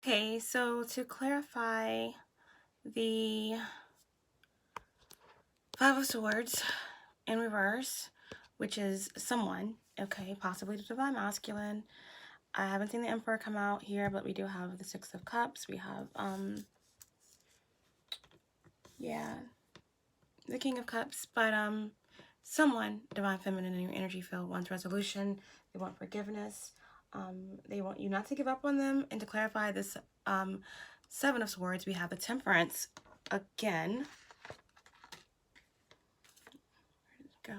Okay, so to clarify the Five of Swords in reverse, which is someone, okay, possibly the Divine Masculine. I haven't seen the Emperor come out here, but we do have the Six of Cups. We have, yeah, the King of Cups, but, someone, Divine Feminine in your energy field, wants resolution. They want forgiveness. They want you not to give up on them. And to clarify this, Seven of Swords, we have the Temperance again. Go.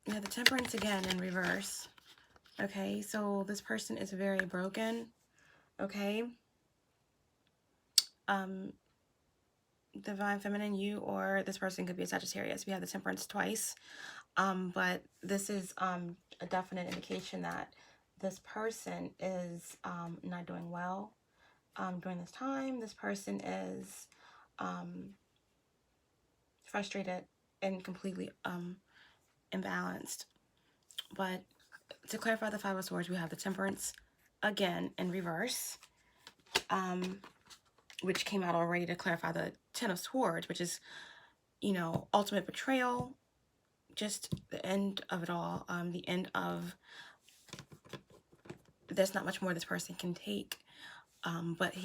We have the Temperance again in reverse. Okay, so this person is very broken. Okay. Divine Feminine, you or this person could be a Sagittarius. We have the Temperance twice. But this is a definite indication that this person is not doing well during this time. This person is frustrated and completely imbalanced. But to clarify the Five of Swords, we have the Temperance again in reverse, which came out already to clarify the Ten of Swords, which is, you know, ultimate betrayal, just the end of it all, the end of, there's not much more this person can take. But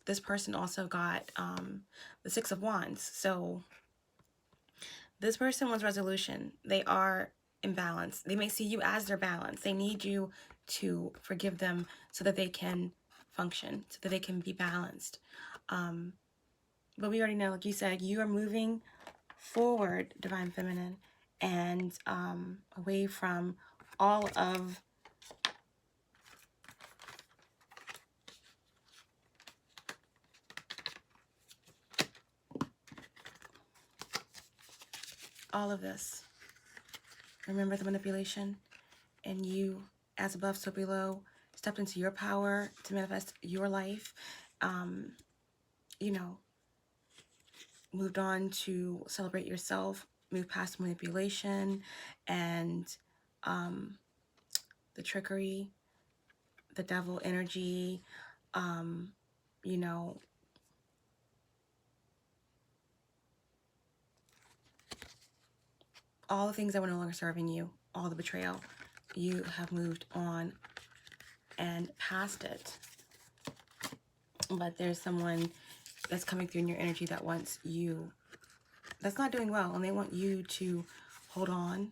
this person also got the Six of Wands. So this person wants resolution. They are imbalanced. They may see you as their balance. They need you to forgive them so that they can function, so that they can be balanced. But we already know, like you said, you are moving forward, Divine Feminine, and away from all of this. Remember the manipulation, and you, as above, so below, stepped into your power to manifest your life. You know, moved on to celebrate yourself, move past manipulation and the trickery, the devil energy, you know, all the things that were no longer serving you, all the betrayal, you have moved on and past it. But there's someone that's coming through in your energy that wants you, that's not doing well, and they want you to hold on,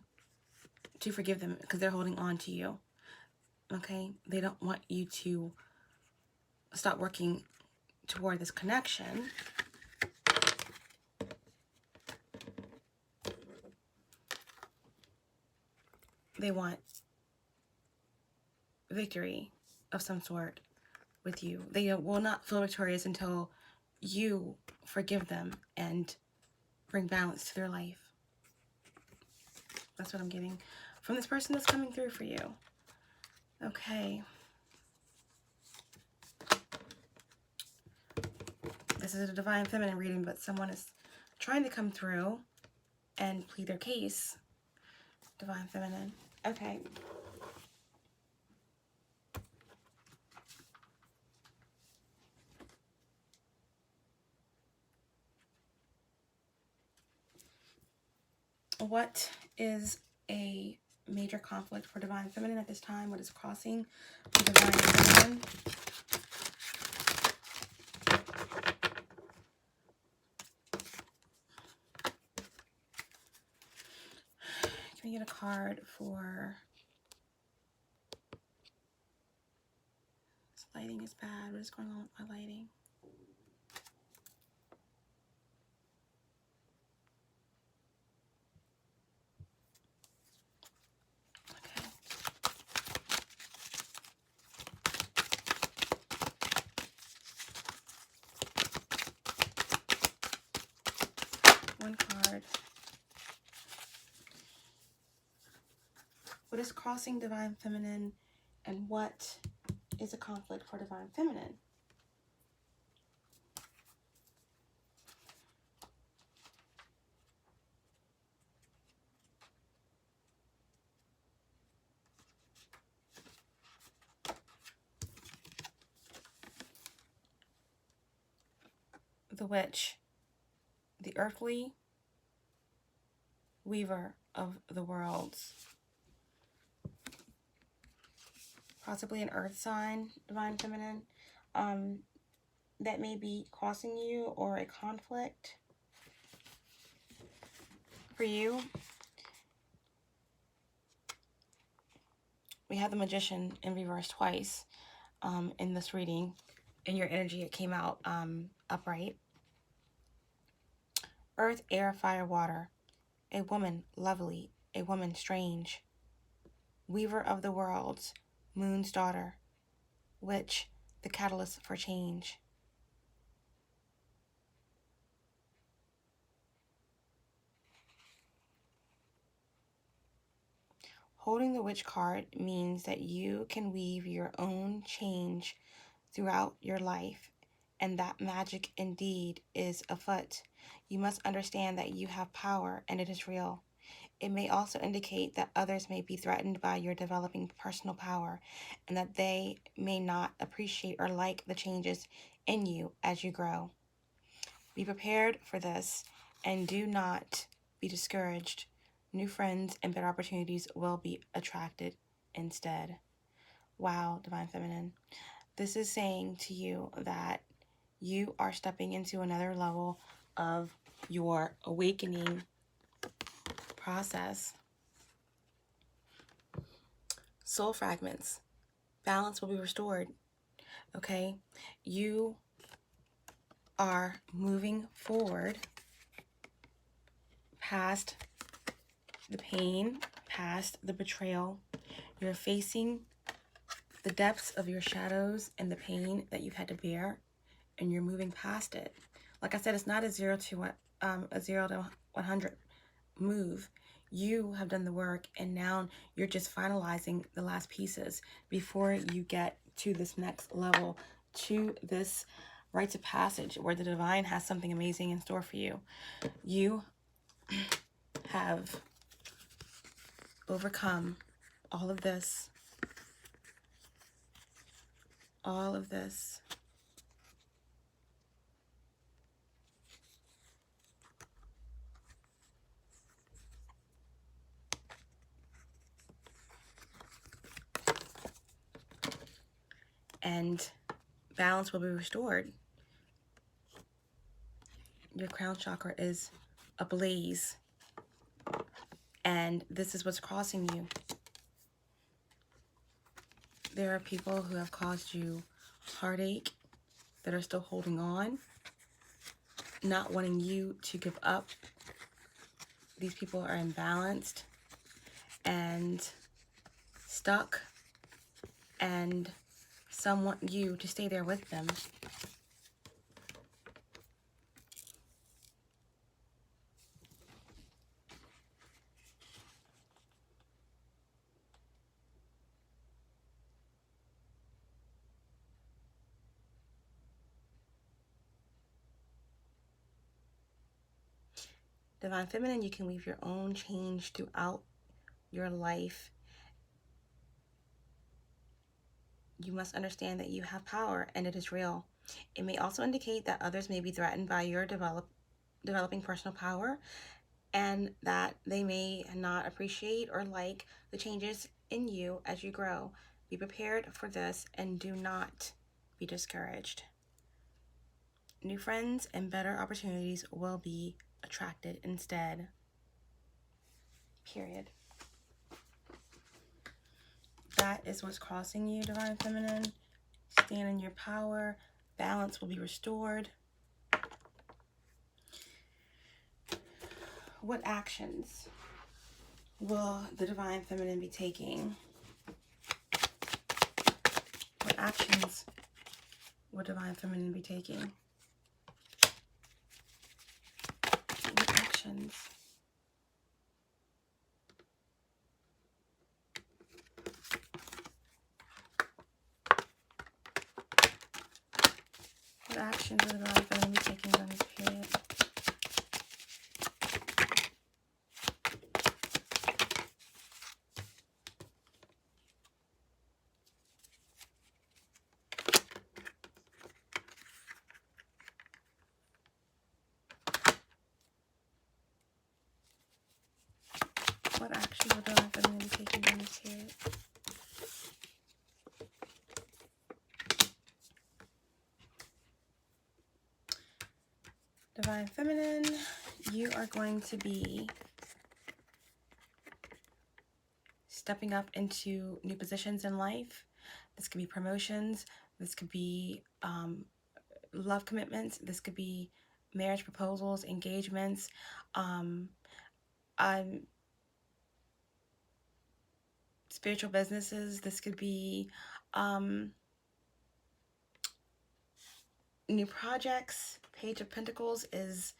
to forgive them, because they're holding on to you. Okay? They don't want you to stop working toward this connection. They want victory of some sort with you. They will not feel victorious until you forgive them and bring balance to their life. That's what I'm getting from this person that's coming through for you. Okay. This is a Divine Feminine reading, but someone is trying to come through and plead their case. Divine Feminine. Okay. What is a major conflict for Divine Feminine at this time? What is crossing for Divine Feminine? Can we get a card for... This lighting is bad. What is going on with my lighting? Okay. One card. What is crossing Divine Feminine, and what is a conflict for Divine Feminine? the witch, the earthly weaver of the worlds. Possibly an earth sign, Divine Feminine, that may be causing you, or a conflict for you. We have the Magician in reverse twice in this reading. In your energy, it came out upright. Earth, air, fire, water. A woman lovely, a woman strange. Weaver of the worlds, moon's daughter. Witch, the catalyst for change. Holding the witch card means that you can weave your own change throughout your life, and that magic indeed is afoot. You must understand that you have power, and it is real. It may also indicate that others may be threatened by your developing personal power, and that they may not appreciate or like the changes in you as you grow. Be prepared for this, and do not be discouraged. New friends and better opportunities will be attracted instead. Wow, Divine Feminine. This is saying to you that you are stepping into another level of your awakening process. Soul fragments. Balance will be restored. Okay? You are moving forward past the pain, past the betrayal. You're facing the depths of your shadows and the pain that you've had to bear, and you're moving past it. Like I said, it's not a 0 to 100 move. You have done the work, and now you're just finalizing the last pieces before you get to this next level, to this rites of passage where the divine has something amazing in store for you. You have overcome all of this. All of this. And balance will be restored. Your crown chakra is ablaze. And this is what's crossing you. There are people who have caused you heartache that are still holding on, not wanting you to give up. These people are imbalanced and stuck, and some want you to stay there with them. Divine Feminine, you can weave your own change throughout your life. You must understand that you have power, and it is real. It may also indicate that others may be threatened by your developing personal power, and that they may not appreciate or like the changes in you as you grow. Be prepared for this, and do not be discouraged. New friends and better opportunities will be attracted instead. Period. That is what's crossing you, Divine Feminine. Stand in your power. Balance will be restored. What actions will the Divine Feminine be taking? What actions will Divine Feminine be taking? What actions? What actions will the Divine Feminine be taking during this period? What actions will Divine Feminine be taking during this period? Divine Feminine, you are going to be stepping up into new positions in life. This could be promotions. This could be love commitments. This could be marriage proposals, engagements, spiritual businesses. This could be new projects. Page of Pentacles is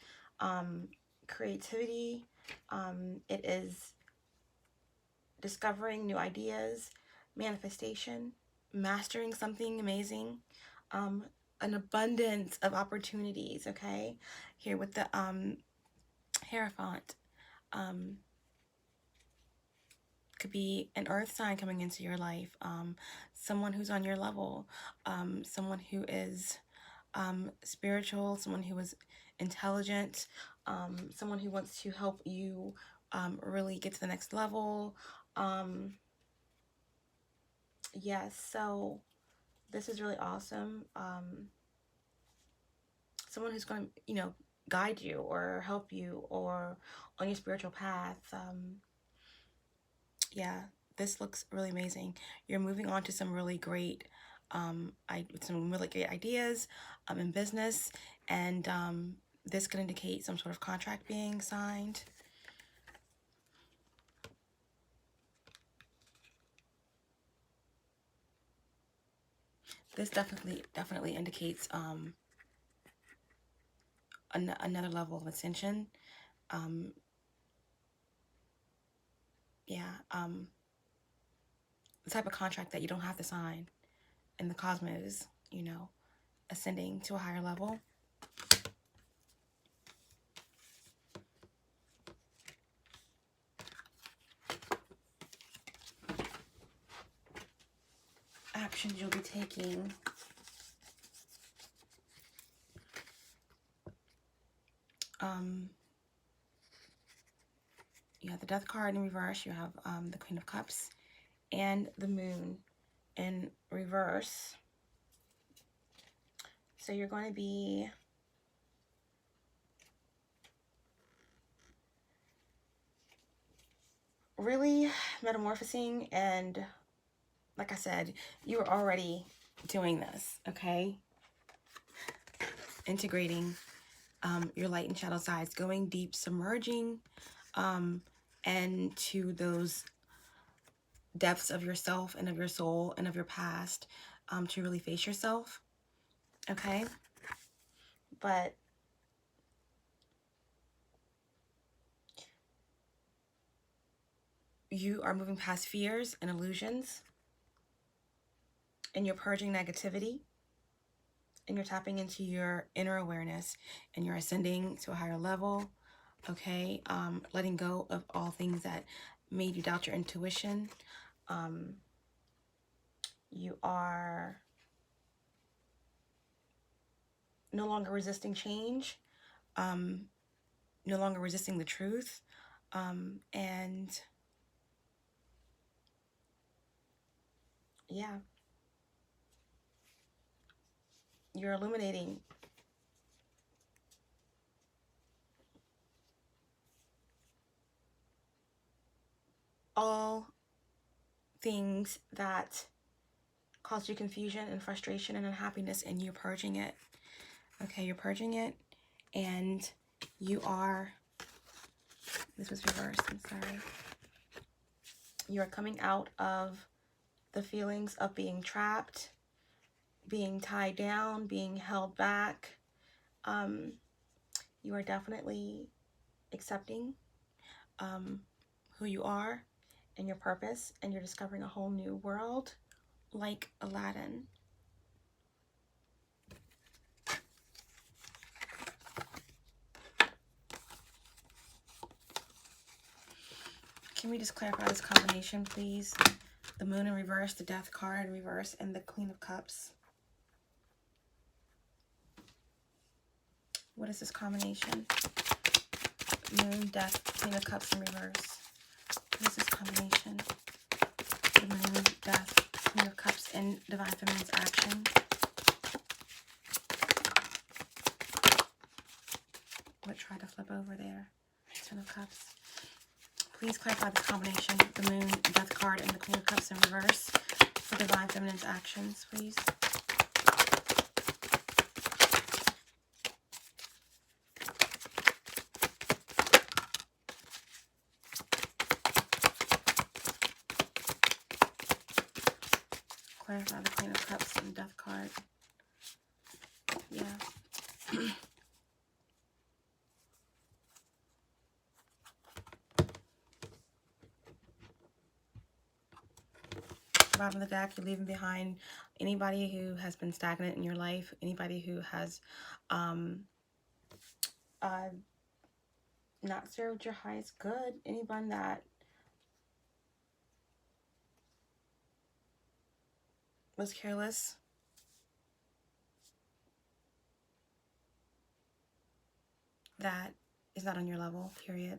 creativity. It is discovering new ideas, manifestation, mastering something amazing, an abundance of opportunities. Okay, here with the Hierophant, could be an earth sign coming into your life, someone who's on your level, someone who is spiritual, someone who is intelligent, someone who wants to help you really get to the next level. Yes, so this is really awesome. Someone who's going to, you know, guide you or help you or on your spiritual path. Yeah, this looks really amazing. You're moving on to some really great ideas in business, and this could indicate some sort of contract being signed. This definitely indicates another level of ascension. The type of contract that you don't have to sign in the cosmos, you know, ascending to a higher level. Actions you'll be taking. You have the Death card in reverse. You have the Queen of Cups and the Moon in reverse. So you're going to be really metamorphosing, and like I said, you were already doing this, okay? Integrating your light and shadow sides, going deep, submerging and to those depths of yourself and of your soul and of your past, to really face yourself, okay? But you are moving past fears and illusions, and you're purging negativity, and you're tapping into your inner awareness, and you're ascending to a higher level, okay? Letting go of all things that made you doubt your intuition. You are no longer resisting change, no longer resisting the truth, and yeah, you're illuminating all things that caused you confusion and frustration and unhappiness, and you're purging it. Okay, you're purging it, and you are, this was reversed, I'm sorry. You are coming out of the feelings of being trapped, being tied down, being held back. You are definitely accepting who you are and your purpose, and you're discovering a whole new world like Aladdin. Can we just clarify this combination, please? The Moon in reverse, the Death card in reverse, and the Queen of Cups. What is this combination? Moon, Death, Queen of Cups in reverse. What is this combination? The Moon, Death, Queen of Cups, and Divine Feminine's action. What tried to flip over there? Ten of Cups. Please clarify this combination. The Moon, Death card, and the Queen of Cups in reverse for Divine Feminine's actions, please. Clarify the Queen of Cups and Death card. Yeah. Bottom of the deck, you're leaving behind anybody who has been stagnant in your life, anybody who has not served your highest good, anyone that was careless, that is not on your level, period.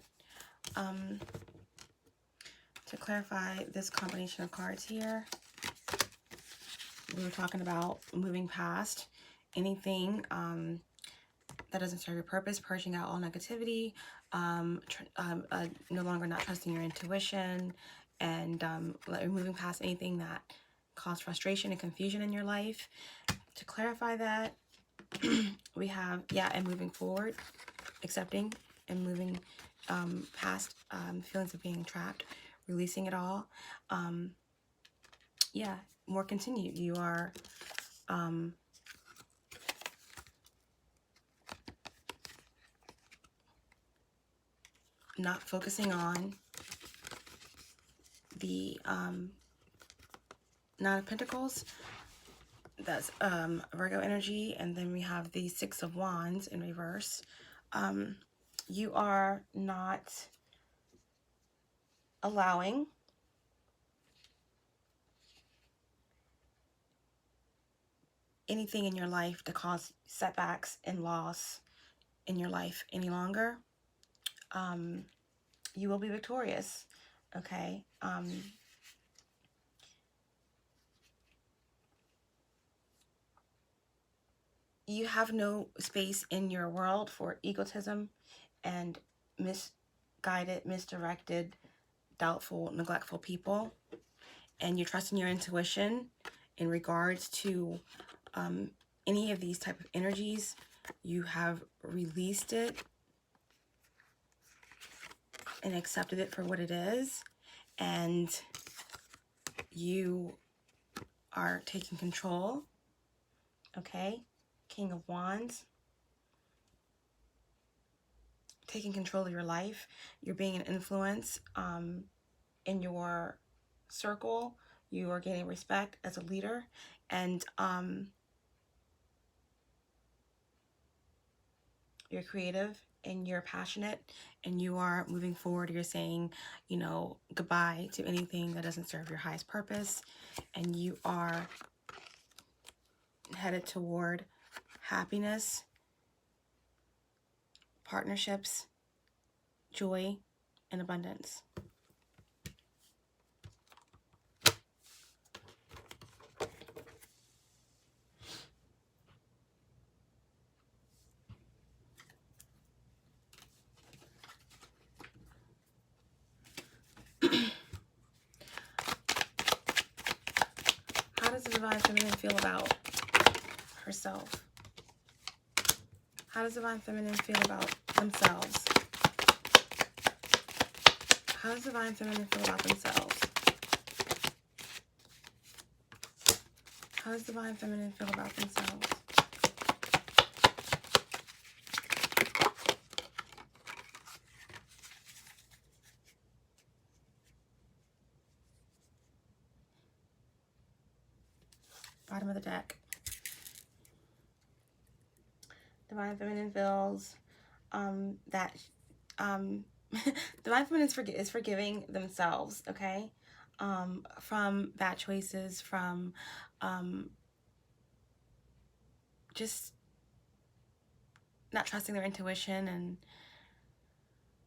To clarify this combination of cards here, we were talking about moving past anything that doesn't serve your purpose, purging out all negativity, no longer not trusting your intuition, and moving past anything that caused frustration and confusion in your life. To clarify that, we have, and moving forward, accepting and moving past feelings of being trapped, releasing it all. More continued. You are not focusing on the Nine of Pentacles. That's Virgo energy. And then we have the Six of Wands in reverse. You are not allowing anything in your life to cause setbacks and loss in your life any longer. You will be victorious, okay? You have no space in your world for egotism and misguided, misdirected, doubtful, neglectful people. And you trust in your intuition in regards to any of these type of energies. You have released it and accepted it for what it is. And you are taking control, okay? King of Wands. Taking control of your life. You're being an influence in your circle. You are gaining respect as a leader. And you're creative and you're passionate and you are moving forward. You're saying, you know, goodbye to anything that doesn't serve your highest purpose. And you are headed toward happiness, partnerships, joy, and abundance. How does the Divine Feminine feel about herself? How does the Divine Feminine feel about themselves? How does the Divine Feminine feel about themselves? How does the Divine Feminine feel about themselves? Bottom of the deck. Divine Feminine feels that Divine Feminine is forgiving themselves, okay? From bad choices, from just not trusting their intuition and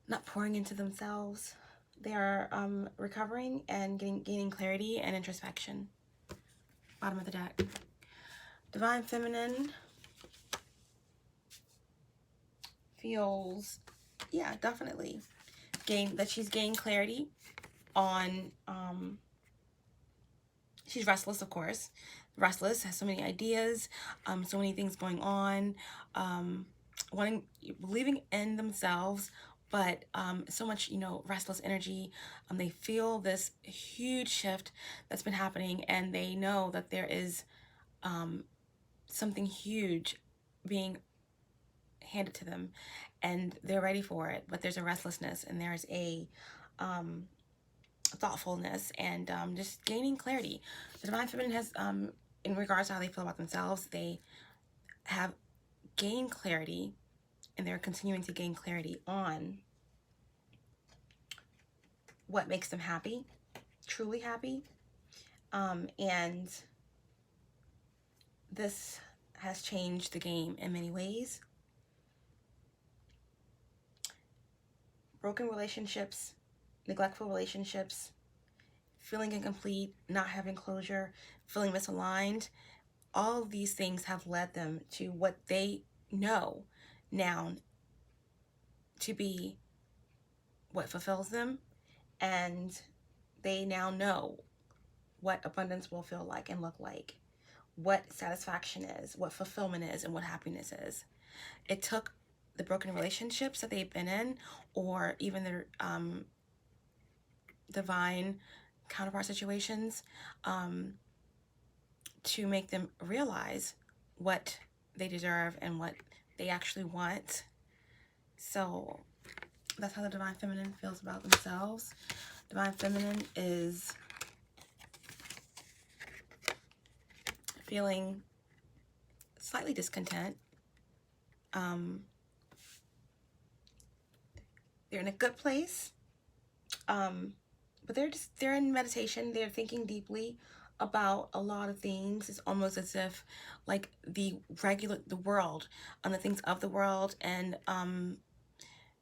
not pouring into themselves. They are recovering and gaining clarity and introspection. Bottom of the deck. Divine Feminine feels, yeah, definitely she's gained clarity on, she's restless, of course. Restless, has so many ideas, so many things going on, believing in themselves, but so much, restless energy. They feel this huge shift that's been happening, and they know that there is something huge being handed to them, and they're ready for it. But there's a restlessness, and there's a thoughtfulness, and just gaining clarity. The Divine Feminine has, in regards to how they feel about themselves, they have gained clarity, and they're continuing to gain clarity on what makes them happy, truly happy. And this has changed the game in many ways. Broken relationships, neglectful relationships, feeling incomplete, not having closure, feeling misaligned, all of these things have led them to what they know now to be what fulfills them, and they now know what abundance will feel like and look like, what satisfaction is, what fulfillment is, and what happiness is. It took the broken relationships that they've been in, or even their divine counterpart situations, to make them realize what they deserve and what they actually want. So that's how the Divine Feminine feels about themselves. Divine Feminine is feeling slightly discontent. They're in a good place, but they're in meditation. They're thinking deeply about a lot of things. It's almost as if like the world, and the things of the world, and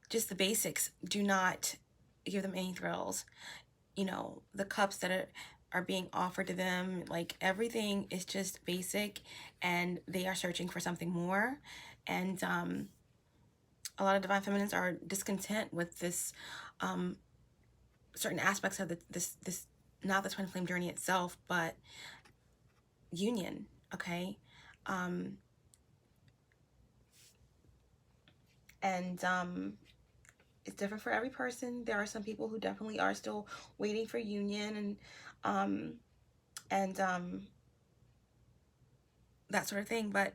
just the basics do not give them any thrills. The cups that are being offered to them, like everything is just basic, and they are searching for something more. And a lot of Divine Feminines are discontent with this, certain aspects of this not the twin flame journey itself, but union. Okay. And it's different for every person. There are some people who definitely are still waiting for union, and that sort of thing. But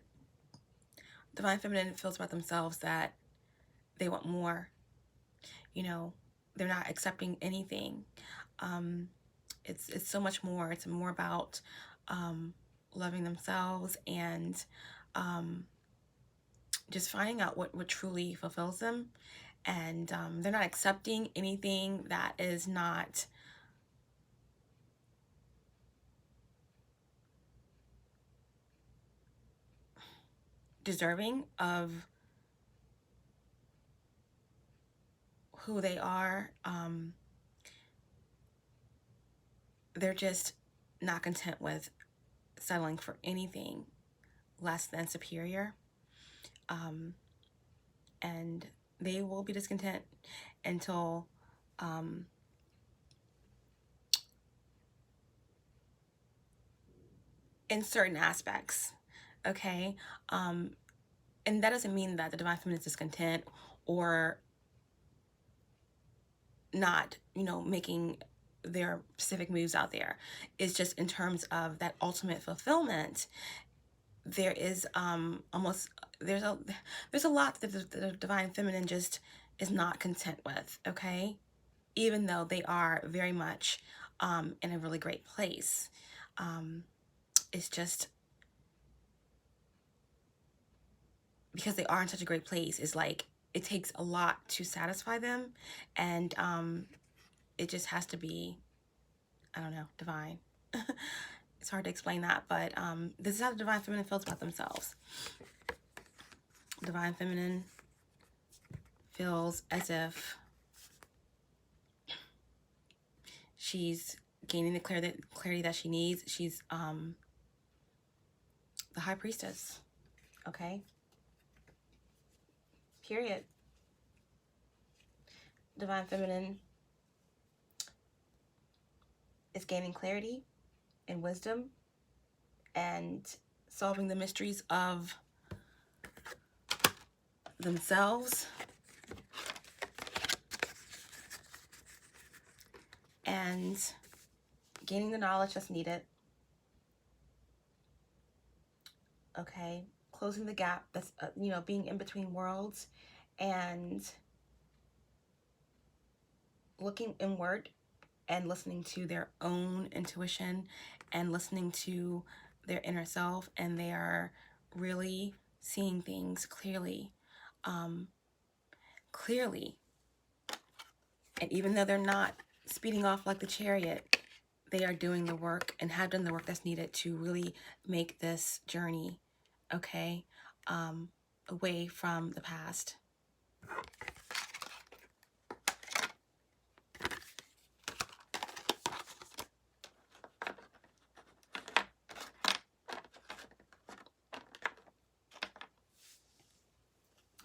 Divine Feminine feels about themselves that they want more. They're not accepting anything. It's so much more. It's more about loving themselves, and just finding out what truly fulfills them. And they're not accepting anything that is not deserving of who they are. They're just not content with settling for anything less than superior. And they will be discontent until in certain aspects. Okay. And that doesn't mean that the Divine Feminine is discontent or not, making their specific moves out there. It's just in terms of that ultimate fulfillment. There is there's a lot that the Divine Feminine just is not content with. Okay, even though they are very much in a really great place. It's just because they are in such a great place, is like it takes a lot to satisfy them, and it just has to be, I don't know, divine. It's hard to explain that, but this is how the Divine Feminine feels about themselves. Divine Feminine feels as if She's gaining the clarity that she needs. She's the high priestess. Okay? Period. Divine feminine is gaining clarity and wisdom and solving the mysteries of themselves and gaining the knowledge that's needed. Okay, closing the gap that's being in between worlds and looking inward and listening to their own intuition and listening to their inner self, and they are really seeing things clearly. Clearly. And even though they're not speeding off like the chariot, they are doing the work and have done the work that's needed to really make this journey, okay, away from the past.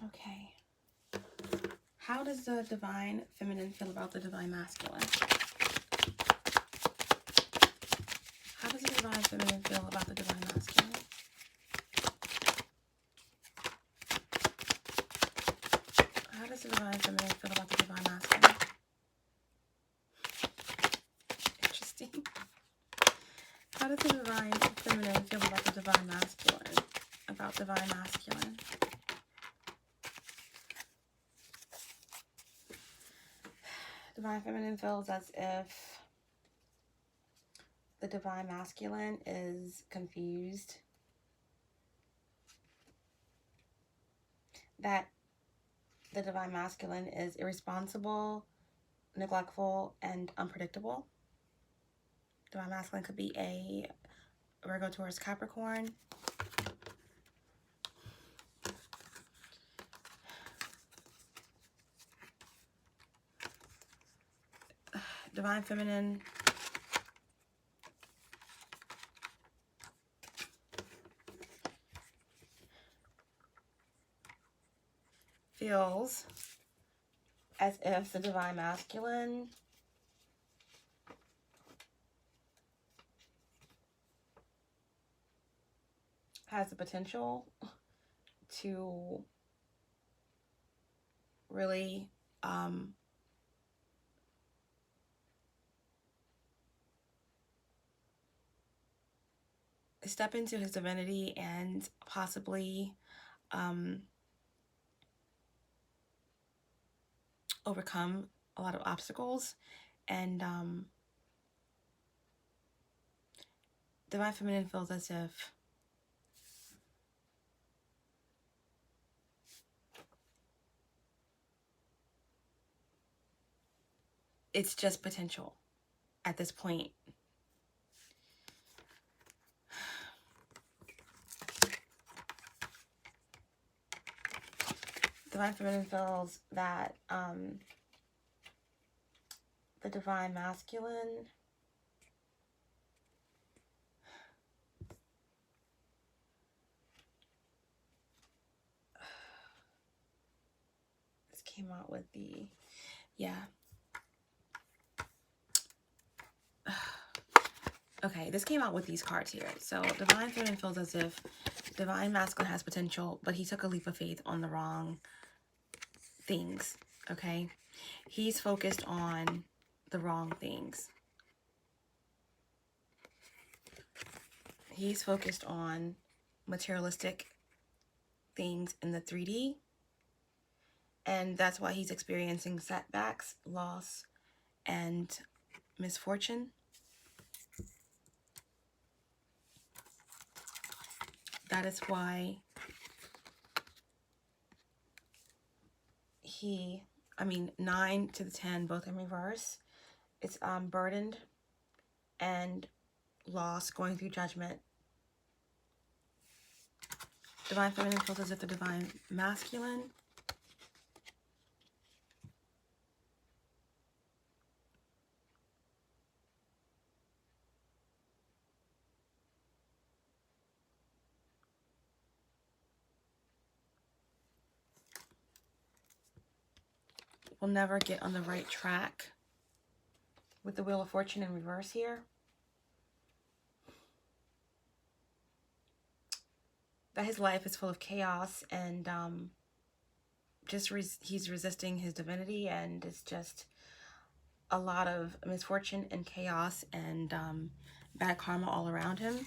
Okay. How does the divine feminine feel about the divine masculine? How does the divine feminine feel about the divine masculine? How does the divine feminine feel about the divine masculine? Interesting. How does the divine feminine feel about the divine masculine? About divine masculine. Divine feminine feels as if the divine masculine is confused. That the divine masculine is irresponsible, neglectful, and unpredictable. Divine masculine could be a Virgo, Taurus, Capricorn. Divine feminine feels as if the divine masculine has the potential to really step into his divinity and possibly overcome a lot of obstacles. And divine feminine feels as if it's just potential at this point. Divine feminine feels that the divine masculine this came out with the okay, this came out with these cards here. So divine feminine feels as if divine masculine has potential, but he took a leap of faith on the wrong things. Okay, he's focused on the wrong things. He's focused on materialistic things in the 3D, and that's why he's experiencing setbacks, loss, and misfortune. That is why 9 to the 10, both in reverse. It's burdened and loss, going through judgment. Divine feminine feels as if the divine masculine will never get on the right track with the Wheel of Fortune in reverse here. That his life is full of chaos and he's resisting his divinity, and it's just a lot of misfortune and chaos and bad karma all around him.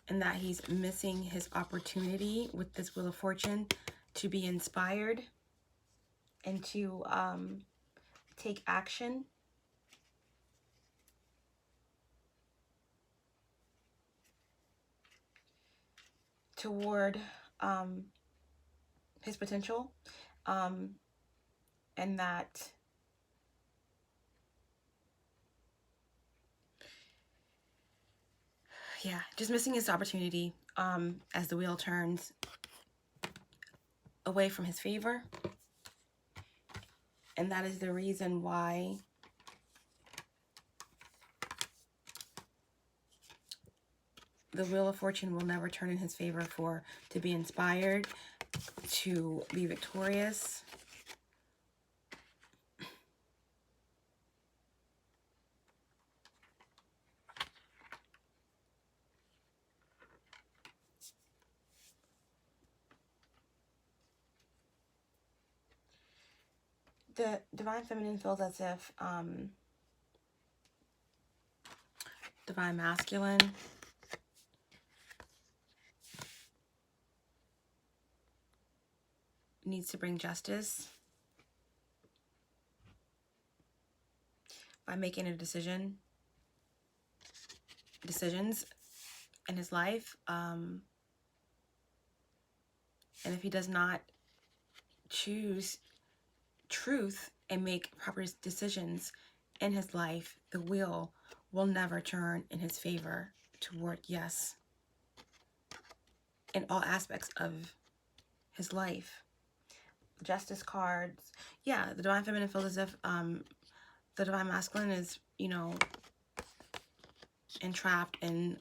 And that he's missing his opportunity with this Wheel of Fortune to be inspired and to take action toward his potential, and that just missing his opportunity as the wheel turns away from his favor. And that is the reason why the Wheel of Fortune will never turn in his favor to be inspired, to be victorious. The Divine Feminine feels as if Divine Masculine needs to bring justice by making decisions in his life. And if he does not choose truth and make proper decisions in his life, the wheel will never turn in his favor toward yes in all aspects of his life. Justice cards. Yeah, the Divine Feminine feels as if the Divine Masculine is, entrapped in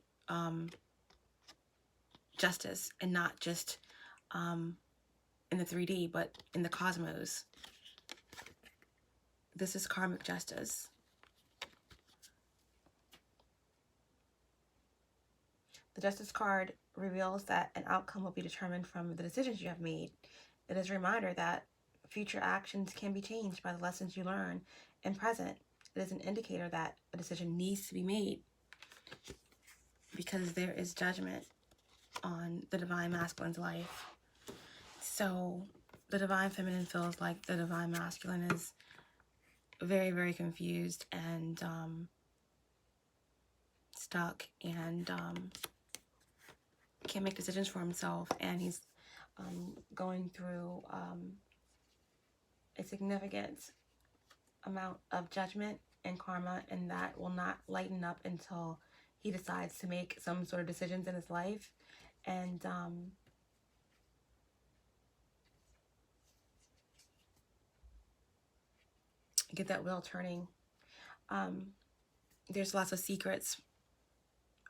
justice, and not just in the 3D, but in the cosmos. This is karmic justice. The Justice card reveals that an outcome will be determined from the decisions you have made. It is a reminder that future actions can be changed by the lessons you learn in present. It is an indicator that a decision needs to be made because there is judgment on the Divine Masculine's life. So the Divine Feminine feels like the Divine Masculine is very, very confused and stuck, and can't make decisions for himself, and he's going through a significant amount of judgment and karma, and that will not lighten up until he decides to make some sort of decisions in his life and get that wheel turning. There's lots of secrets.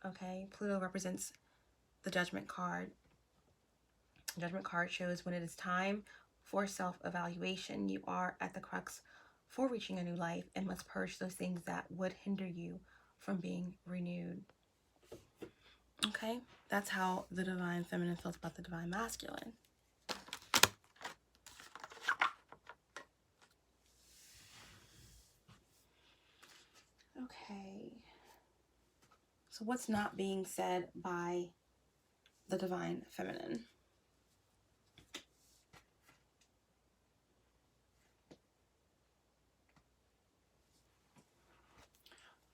Okay, Pluto represents the Judgment card. The Judgment card shows when it is time for self-evaluation. You are at the crux for reaching a new life and must purge those things that would hinder you from being renewed. Okay, that's how the Divine Feminine feels about the Divine Masculine. Okay, so what's not being said by the Divine Feminine?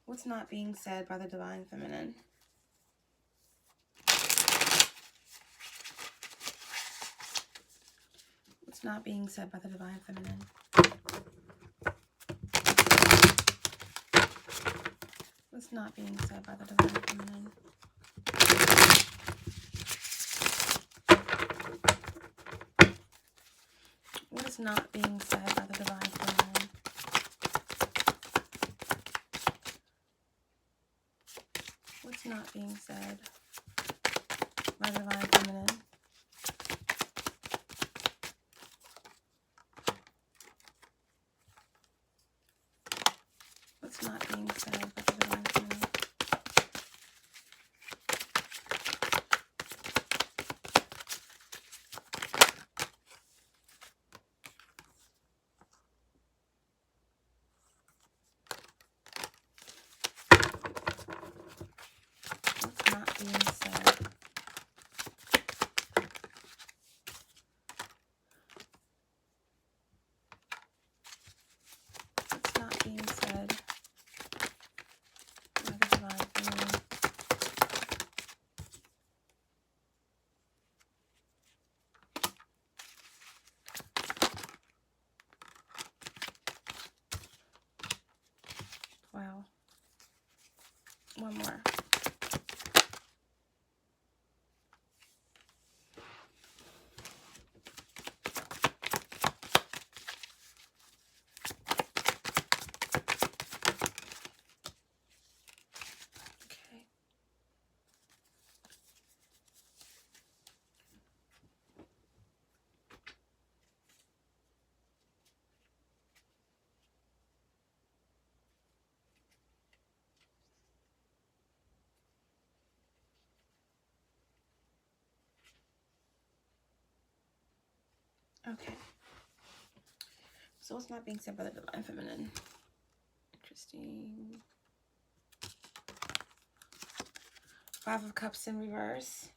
What's not being said by the Divine Feminine? What's not being said by the Divine Feminine? What's not being said by the Divine Feminine? What is not being said by the Divine Feminine? What's not being said by the Divine Feminine? Okay. So what's not being said by the Divine Feminine? Interesting. Five of Cups in reverse.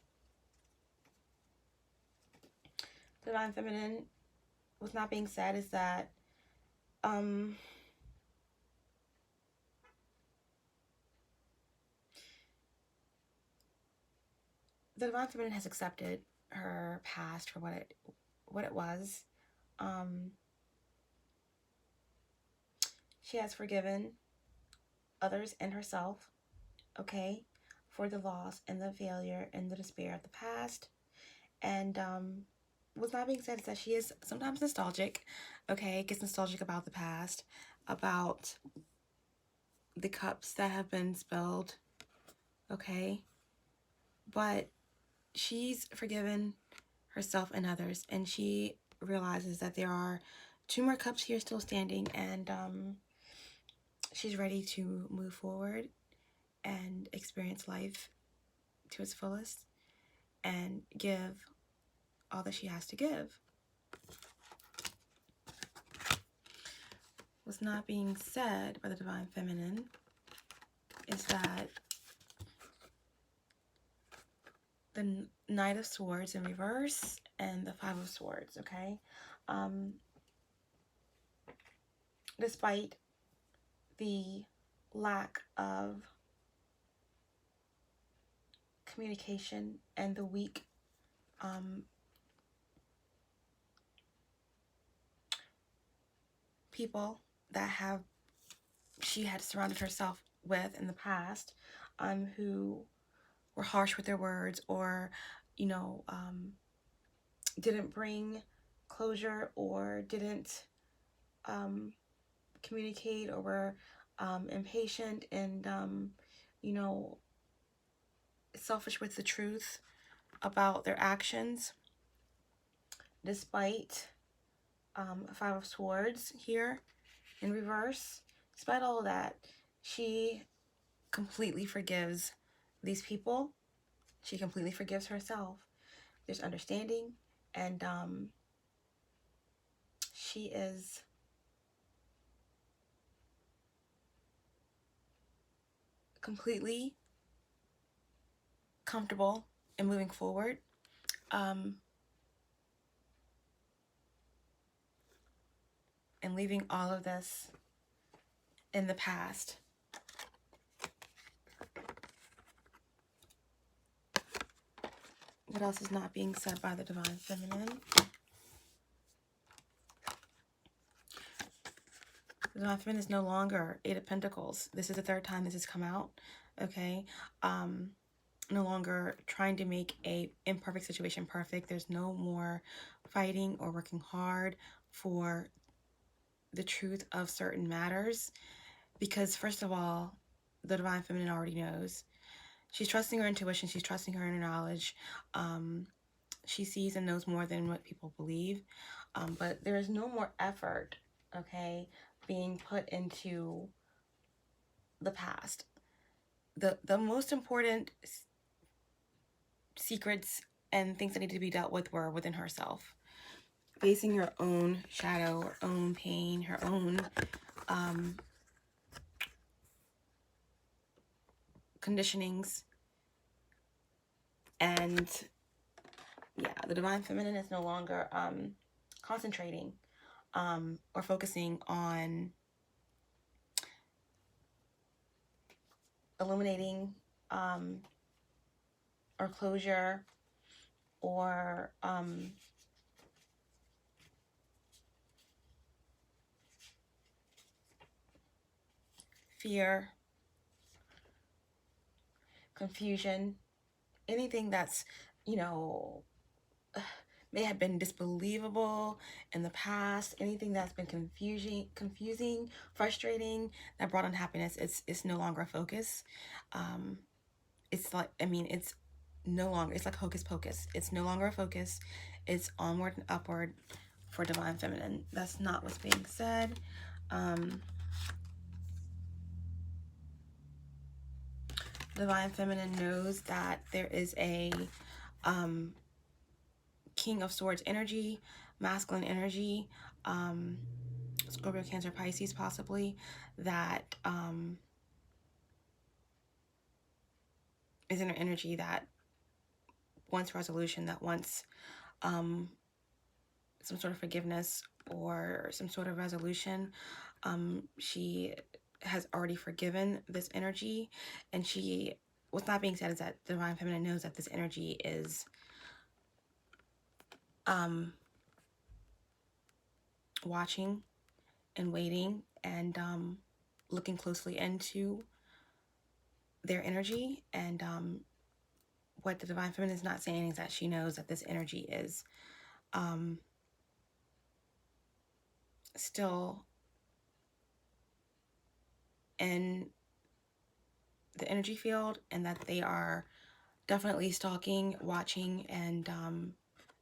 Divine Feminine, what's not being said is that the Divine Feminine has accepted her past for what it was. She has forgiven others and herself, okay, for the loss and the failure and the despair of the past. And what's not being said is that she is sometimes nostalgic, okay, gets nostalgic about the past, about the cups that have been spilled, okay, but she's forgiven herself and others, and she realizes that there are 2 more cups here still standing, and she's ready to move forward and experience life to its fullest and give all that she has to give. What's not being said by the Divine Feminine is that the Knight of Swords in reverse and the Five of Swords, okay? Despite the lack of communication and the weak people that she had surrounded herself with in the past, who were harsh with their words, or didn't bring closure, or didn't communicate, or were impatient and selfish with the truth about their actions. Despite Five of Swords here in reverse, despite all of that, she completely forgives these people. She completely forgives herself. There's understanding, and she is completely comfortable in moving forward. And leaving all of this in the past. What else is not being said by the Divine Feminine? The Divine Feminine is no longer Eight of Pentacles. This is the 3rd time this has come out, okay? No longer trying to make a imperfect situation perfect. There's no more fighting or working hard for the truth of certain matters, because first of all, the Divine Feminine already knows. She's trusting her intuition. She's trusting her inner knowledge. She sees and knows more than what people believe. But there is no more effort, okay, being put into the past. The most important secrets and things that need to be dealt with were within herself. Facing her own shadow, her own pain, her own conditionings. And yeah, the Divine Feminine is no longer concentrating or focusing on illuminating or closure, or fear, confusion, anything that's, may have been disbelievable in the past, anything that's been confusing, frustrating, that brought unhappiness. It's no longer a focus. It's like, it's no longer, it's like hocus pocus. It's no longer a focus. It's onward and upward for Divine Feminine. That's not what's being said. Divine Feminine knows that there is a King of Swords energy masculine energy, Scorpio, Cancer, Pisces possibly, that is in an energy that wants resolution, that wants some sort of forgiveness or some sort of resolution. She has already forgiven this energy, and she, what's not being said is that the Divine Feminine knows that this energy is watching and waiting and looking closely into their energy. And what the Divine Feminine is not saying is that she knows that this energy is still in the energy field, and that they are definitely stalking, watching, and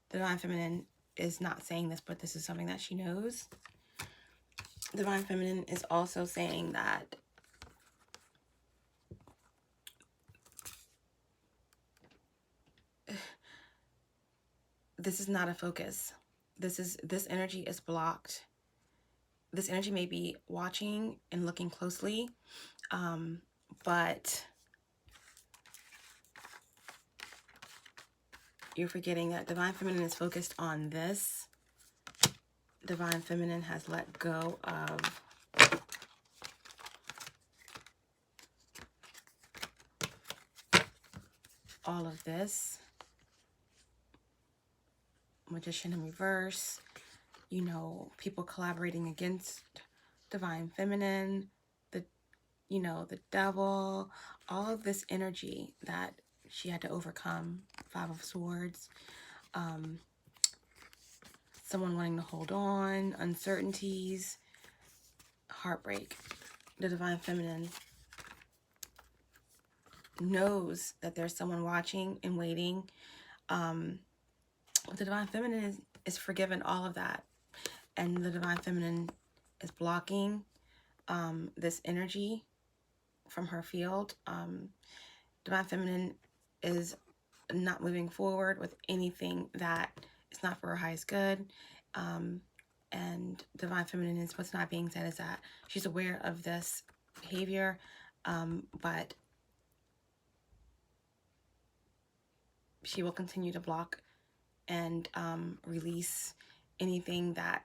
the Divine Feminine is not saying this, but this is something that she knows. The Divine Feminine is also saying that this is not a focus. This energy is blocked. This energy may be watching and looking closely, but you're forgetting that Divine Feminine is focused on this. Divine Feminine has let go of all of this. Magician in reverse, you know, people collaborating against Divine Feminine, the devil, all of this energy that she had to overcome. Five of Swords, someone wanting to hold on, uncertainties, heartbreak. The Divine Feminine knows that there's someone watching and waiting. The Divine Feminine is forgiven all of that, and the Divine Feminine is blocking this energy from her field. Divine Feminine is not moving forward with anything that is not for her highest good. And Divine Feminine is, what's not being said is that she's aware of this behavior, but she will continue to block and release anything that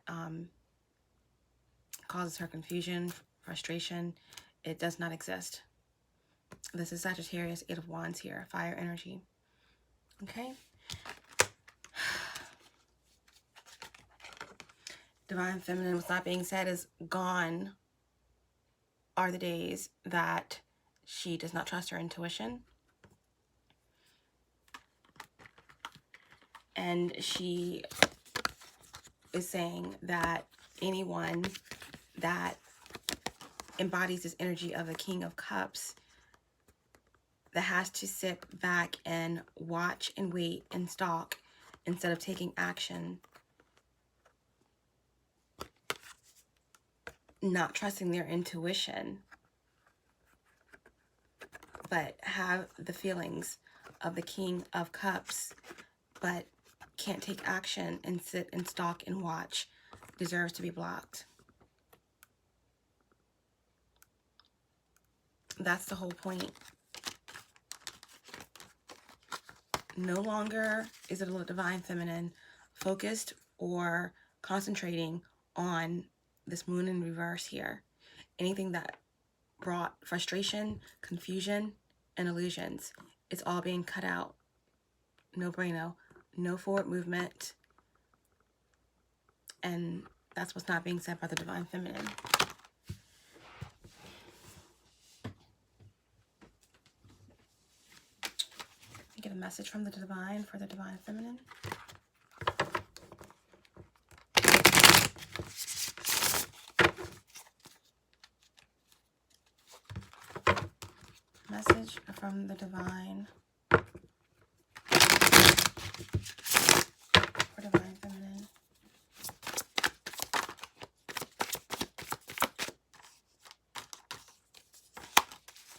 causes her confusion, frustration. It does not exist. This is Sagittarius, 8 of Wands here, fire energy. Okay. Divine Feminine, what's not being said is gone are the days that she does not trust her intuition. And she is saying that anyone that embodies this energy of the King of Cups, that has to sit back and watch and wait and stalk instead of taking action, not trusting their intuition, but have the feelings of the King of Cups, but can't take action and sit and stalk and watch, deserves to be blocked. That's the whole point. No longer is it a Divine Feminine focused or concentrating on this moon in reverse here. Anything that brought frustration, confusion, and illusions, it's all being cut out. No bueno. No forward movement. And that's what's not being said by the Divine Feminine. Get a message from the Divine for the Divine Feminine. Message from the Divine for Divine Feminine.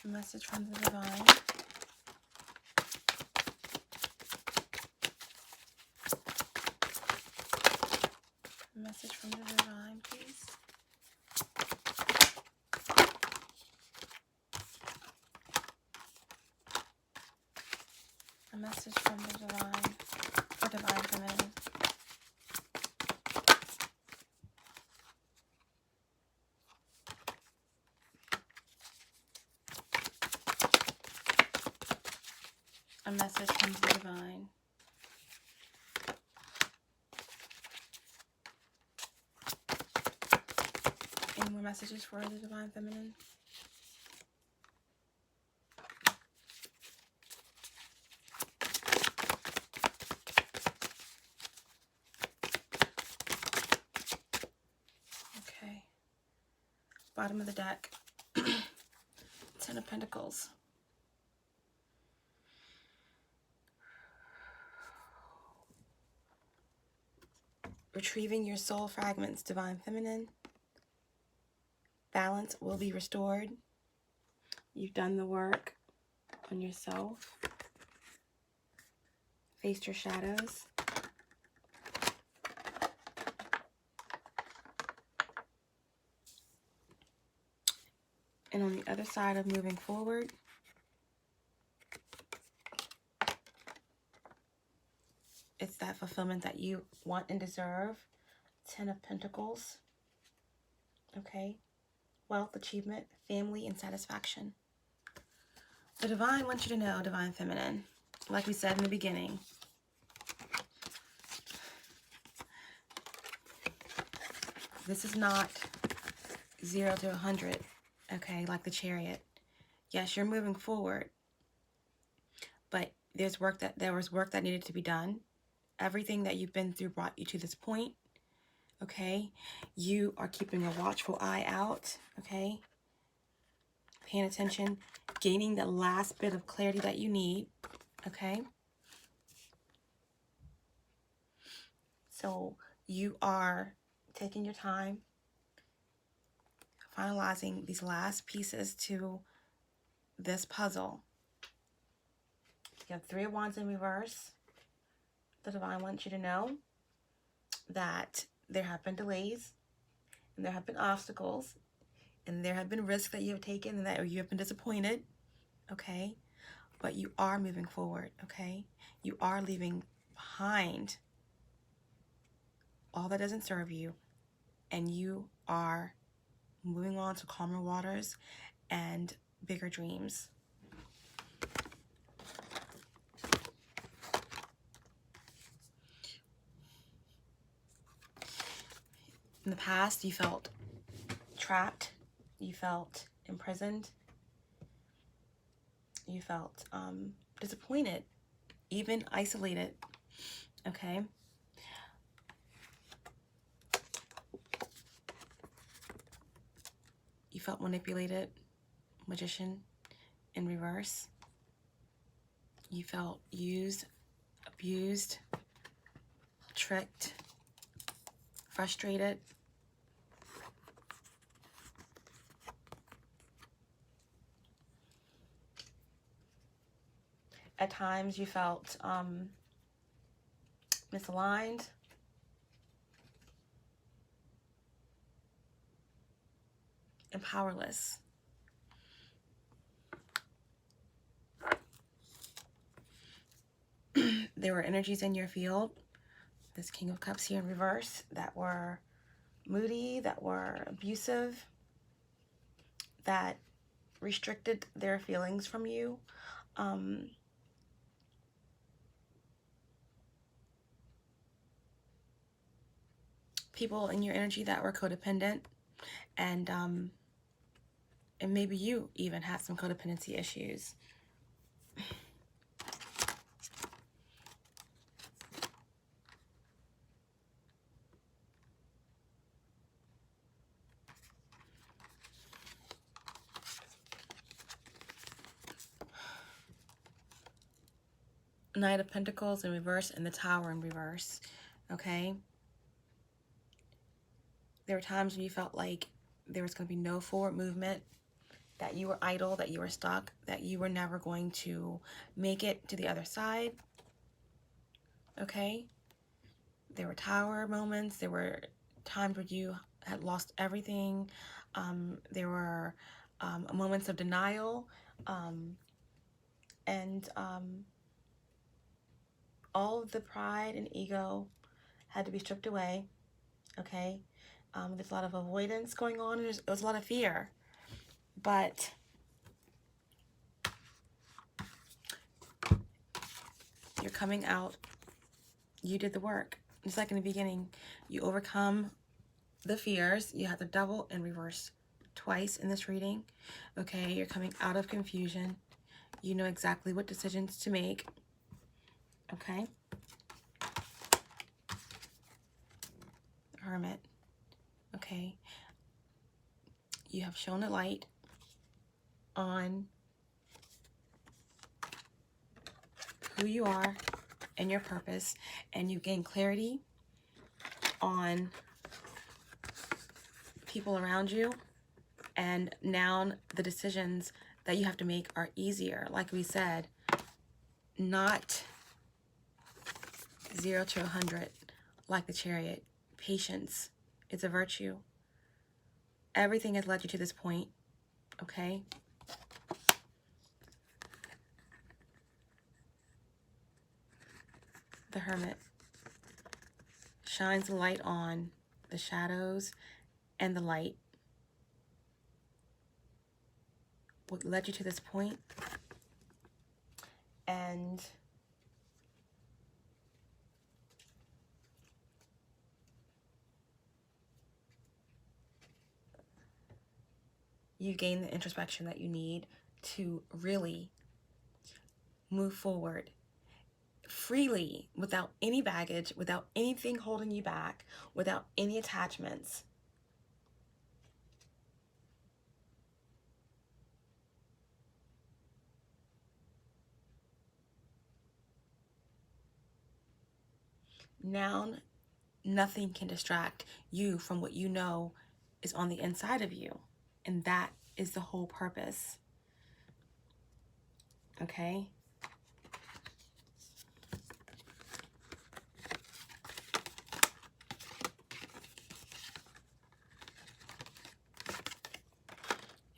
Message from the Divine. message from the divine, or divine feminine. A message from the divine. Any more messages for the divine feminine? Okay. Bottom of the deck. Ten of Pentacles. Retrieving your soul fragments, divine feminine. Balance will be restored. You've done the work on yourself. Faced your shadows. And on the other side of moving forward, it's that fulfillment that you want and deserve. Ten of Pentacles. Okay. Wealth, achievement, family, and satisfaction. The divine wants you to know, divine feminine, like we said in the beginning, this is not 0 to 100, okay, like the Chariot. Yes, you're moving forward, but there was work that needed to be done. Everything that you've been through brought you to this point, okay? You are keeping a watchful eye out, okay? Paying attention, gaining the last bit of clarity that you need, okay? So you are taking your time, finalizing these last pieces to this puzzle. You have Three of Wands in reverse. The divine wants you to know that there have been delays, and there have been obstacles, and there have been risks that you have taken, and that you have been disappointed, okay? But you are moving forward, okay? You are leaving behind all that doesn't serve you, and you are moving on to calmer waters and bigger dreams. In the past, you felt trapped, you felt imprisoned, you felt disappointed, even isolated, okay? You felt manipulated, Magician in reverse. You felt used, abused, tricked, frustrated. At times you felt misaligned. And powerless. There were energies in your field, this King of Cups here in reverse, that were moody, that were abusive, that restricted their feelings from you. People in your energy that were codependent, and maybe you even have some codependency issues. Knight of Pentacles in reverse and the Tower in reverse, okay? There were times when you felt like there was going to be no forward movement, that you were idle, that you were stuck, that you were never going to make it to the other side, okay? There were Tower moments. There were times where you had lost everything. There were moments of denial, and all of the pride and ego had to be stripped away, okay? There's a lot of avoidance going on, and there's a lot of fear. But you're coming out. You did the work. Just like in the beginning, you overcome the fears. You have the double and reverse twice in this reading. Okay, you're coming out of confusion. You know exactly what decisions to make. Okay. Hermit. Okay. You have shown a light on who you are and your purpose, and you gain clarity on people around you, and now the decisions that you have to make are easier. Like we said, not 0 to 100 like the Chariot. Patience, it's a virtue. Everything has led you to this point, okay? The Hermit shines the light on the shadows and the light. What led you to this point, and you gain the introspection that you need to really move forward freely, without any baggage, without anything holding you back, without any attachments. Now, nothing can distract you from what you know is on the inside of you. And that is the whole purpose. Okay?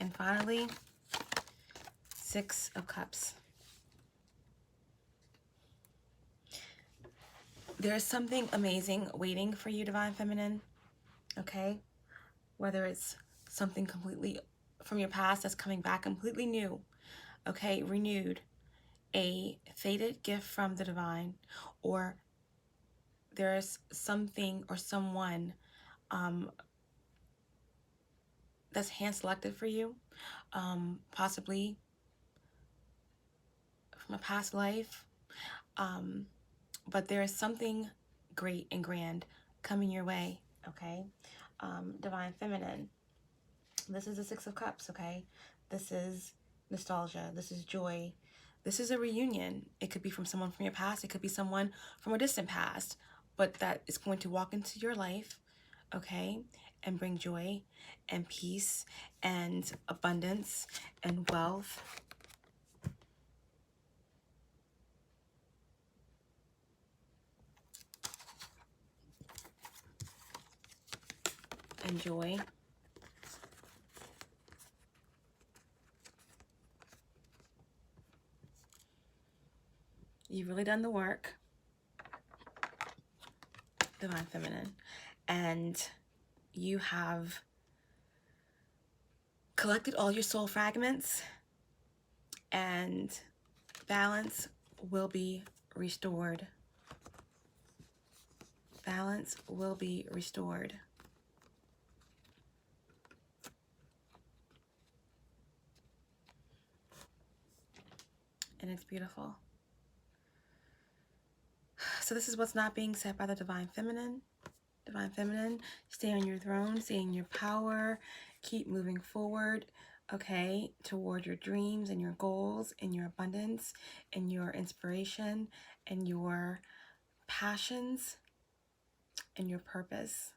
And finally, 6 of Cups. There's something amazing waiting for you, Divine Feminine. Okay? Whether it's something completely from your past that's coming back completely new. Okay? Renewed. A fated gift from the divine, or there's something or someone that's hand selected for you, possibly from a past life, but there is something great and grand coming your way. Okay, Divine Feminine, this is the 6 of Cups. Okay, this is nostalgia, this is joy, this is a reunion. It could be from someone from your past, it could be someone from a distant past, but that is going to walk into your life, okay, and bring joy and peace and abundance and wealth. And joy. You've really done the work, Divine Feminine, and you have collected all your soul fragments, and balance will be restored. Balance will be restored. And it's beautiful. So this is what's not being said by the Divine Feminine. Divine Feminine, stay on your throne, stay in your power, keep moving forward, okay, toward your dreams and your goals and your abundance and your inspiration and your passions and your purpose.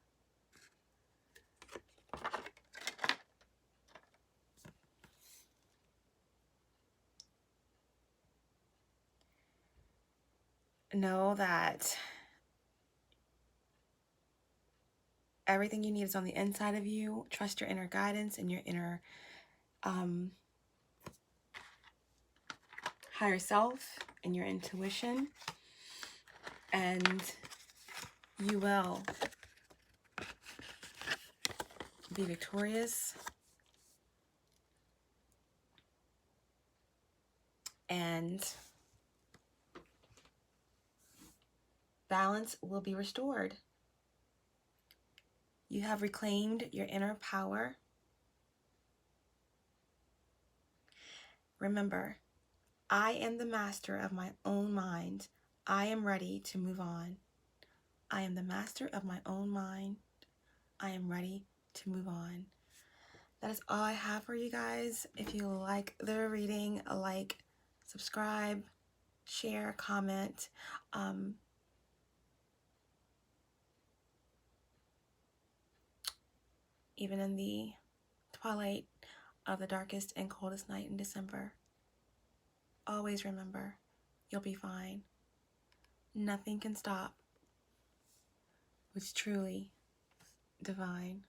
Know that everything you need is on the inside of you. Trust your inner guidance and your inner higher self and your intuition. And you will be victorious, and balance will be restored. You have reclaimed your inner power. Remember, I am the master of my own mind. I am ready to move on. I am the master of my own mind. I am ready to move on. That is all I have for you guys. If you like the reading, like, subscribe, share, comment. Even in the twilight of the darkest and coldest night in December, always remember, you'll be fine. Nothing can stop what's truly divine.